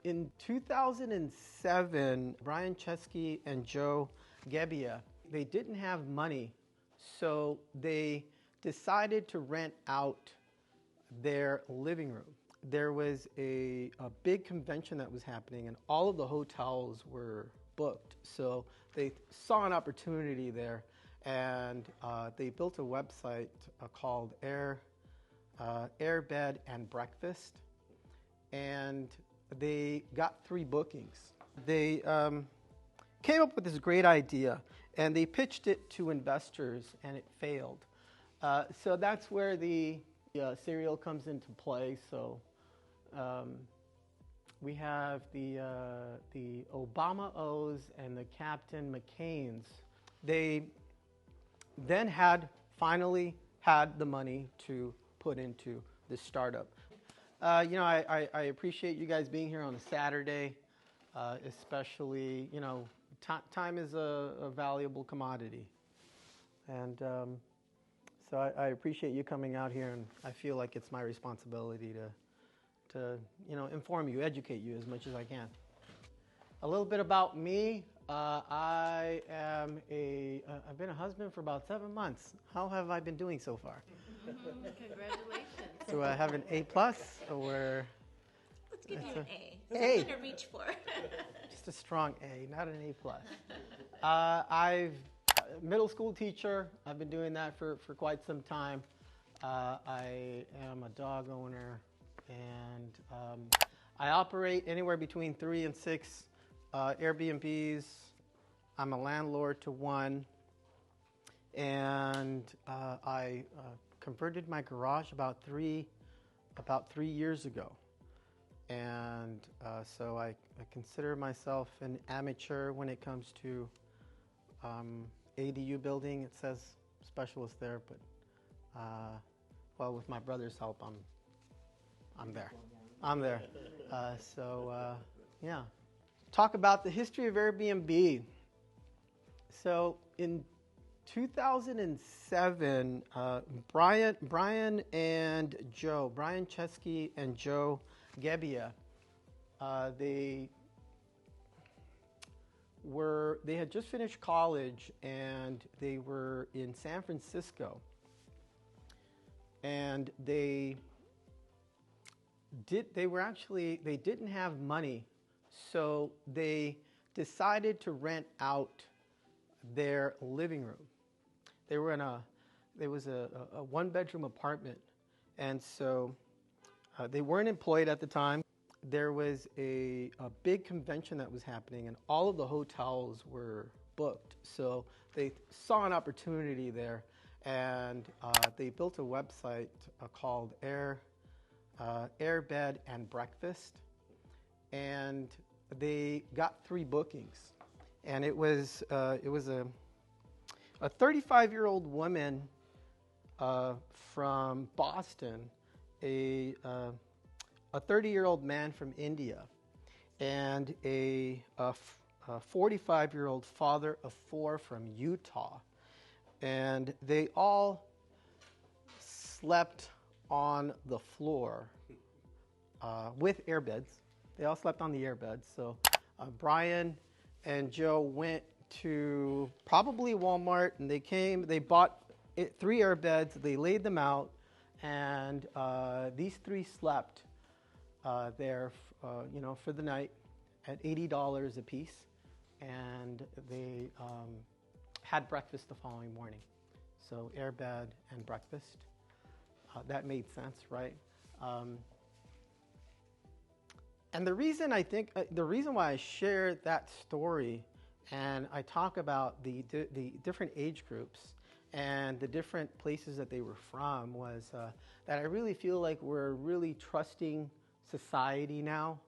In 2007, Brian Chesky and Joe Gebbia, they didn't have money, so they decided to rent out their living room. There was a big convention that was happening, and all of the hotels were booked. So they saw an opportunity there, and they built a website called Airbed and Breakfast, and they got 3 bookings. They came up with this great idea, and they pitched it to investors, and it failed. So that's where the cereal comes into play. So we have the Obama O's and the Captain McCain's. They then finally had the money to put into this startup. I appreciate you guys being here on a Saturday, especially, time is a valuable commodity. And so I appreciate you coming out here, and I feel like it's my responsibility to inform you, educate you as much as I can. A little bit about me. I've been a husband for about 7 months. How have I been doing so far? Congratulations. Do I have an A+, or? Let's give you an A. A. Something to reach for. Just a strong A, not an A+. I've middle school teacher. I've been doing that for quite some time. I am a dog owner, and I operate anywhere between 3 and 6 Airbnbs. I'm a landlord to one, and I converted my garage about 3 years ago, and so I consider myself an amateur when it comes to ADU building. It says specialist there, but with my brother's help, I'm there. Yeah. Talk about the history of Airbnb. So in 2007, Brian Chesky and Joe Gebbia, they had just finished college, and they were in San Francisco, and they didn't have money, so they decided to rent out their living room. There was a 1-bedroom apartment, and so they weren't employed at the time. There was a big convention that was happening, and all of the hotels were booked. So they saw an opportunity there, and they built a website called Airbed and Breakfast, and they got 3 bookings. And it was a 35-year-old woman from Boston, a 30-year-old man from India, and a 45-year-old father of 4 from Utah. And they all slept on the floor with airbeds. They all slept on the airbeds. So Brian and Joe went to probably Walmart, and they bought 3 airbeds, they laid them out, and these 3 slept there for the night at $80 a piece, and they had breakfast the following morning. So airbed and breakfast. That made sense, right? And the reason why I share that story, and I talk about the different age groups and the different places that they were from, was that I really feel like we're a really trusting society now.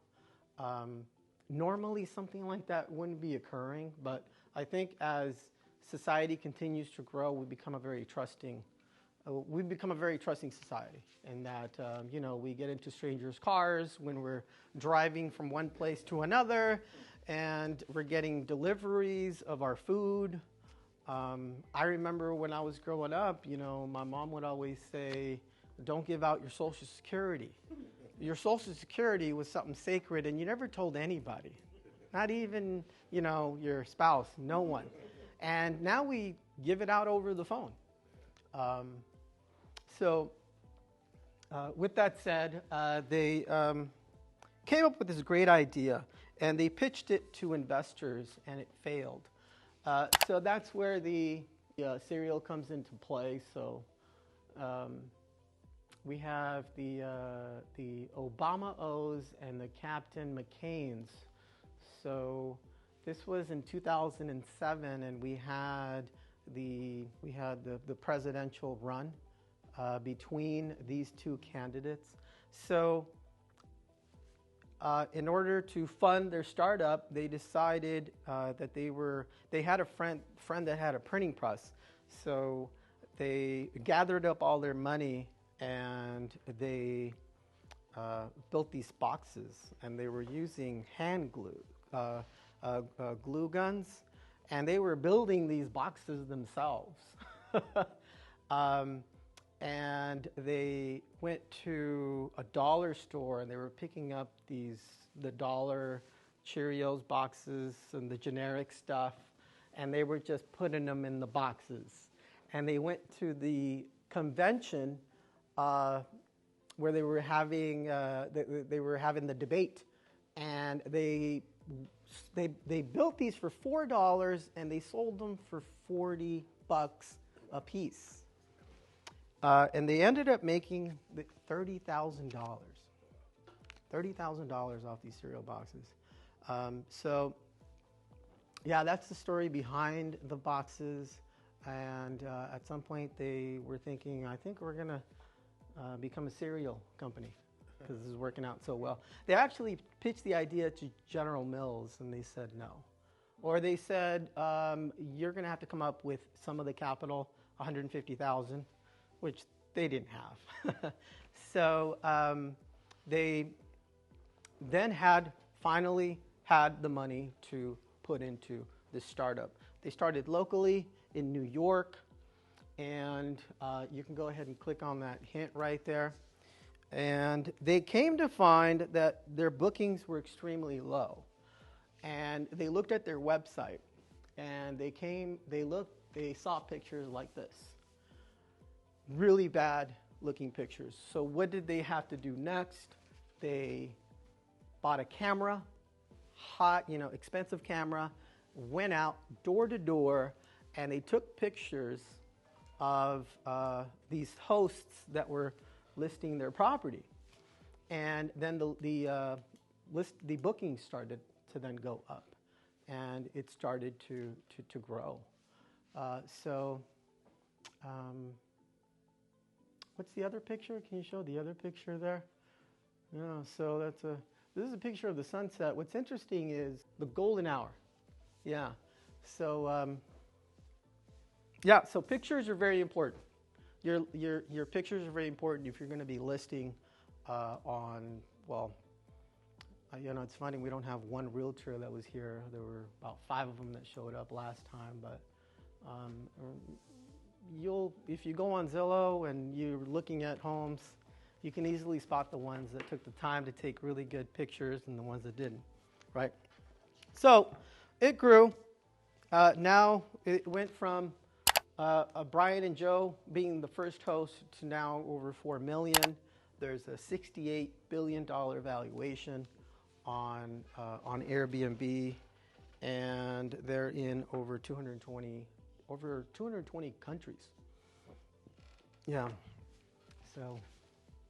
Normally something like that wouldn't be occurring, but I think as society continues to grow, we become a very trusting society, in that we get into strangers' cars when we're driving from one place to another, and we're getting deliveries of our food. I remember when I was growing up, my mom would always say, "Don't give out your Social Security." your Social Security was something sacred, and you never told anybody, not even, your spouse, no one. And now we give it out over the phone. With that said, they came up with this great idea, and they pitched it to investors, and it failed. So that's where the serial comes into play. So we have the Obama O's and the Captain McCains. So this was in 2007, and we had the presidential run between these two candidates. So in order to fund their startup, they decided that they had a friend that had a printing press. So they gathered up all their money, and they built these boxes, and they were using hand glue, glue guns, and they were building these boxes themselves. And they went to a dollar store, and they were picking up the dollar Cheerios boxes and the generic stuff, and they were just putting them in the boxes. And they went to the convention where they were having the debate, and they built these for $4, and they sold them for $40 a piece. And they ended up making $30,000 off these cereal boxes. That's the story behind the boxes. And at some point, they were thinking, I think we're going to become a cereal company because this is working out so well. They actually pitched the idea to General Mills, and they said no. Or they said, you're going to have to come up with some of the capital, $150,000, which they didn't have. So they then finally had the money to put into this startup. They started locally in New York, and you can go ahead and click on that hint right there. And they came to find that their bookings were extremely low. And they looked at their website, and they saw pictures like this. Really bad looking pictures. So what did they have to do next? They bought a camera, expensive camera, went out door to door, and they took pictures of these hosts that were listing their property. And then the bookings started to then go up, and it started to grow. What's the other picture? Can you show the other picture there? Yeah, so this is a picture of the sunset. What's interesting is the golden hour. Yeah. So so pictures are very important. Your pictures are very important if you're going to be listing it's funny, we don't have one realtor that was here. There were about 5 of them that showed up last time, but if you go on Zillow and you're looking at homes, you can easily spot the ones that took the time to take really good pictures and the ones that didn't, right? So it grew. Now it went from Brian and Joe being the first host to now over $4 million. There's a $68 billion valuation on Airbnb, and they're in over 220 countries. Yeah. So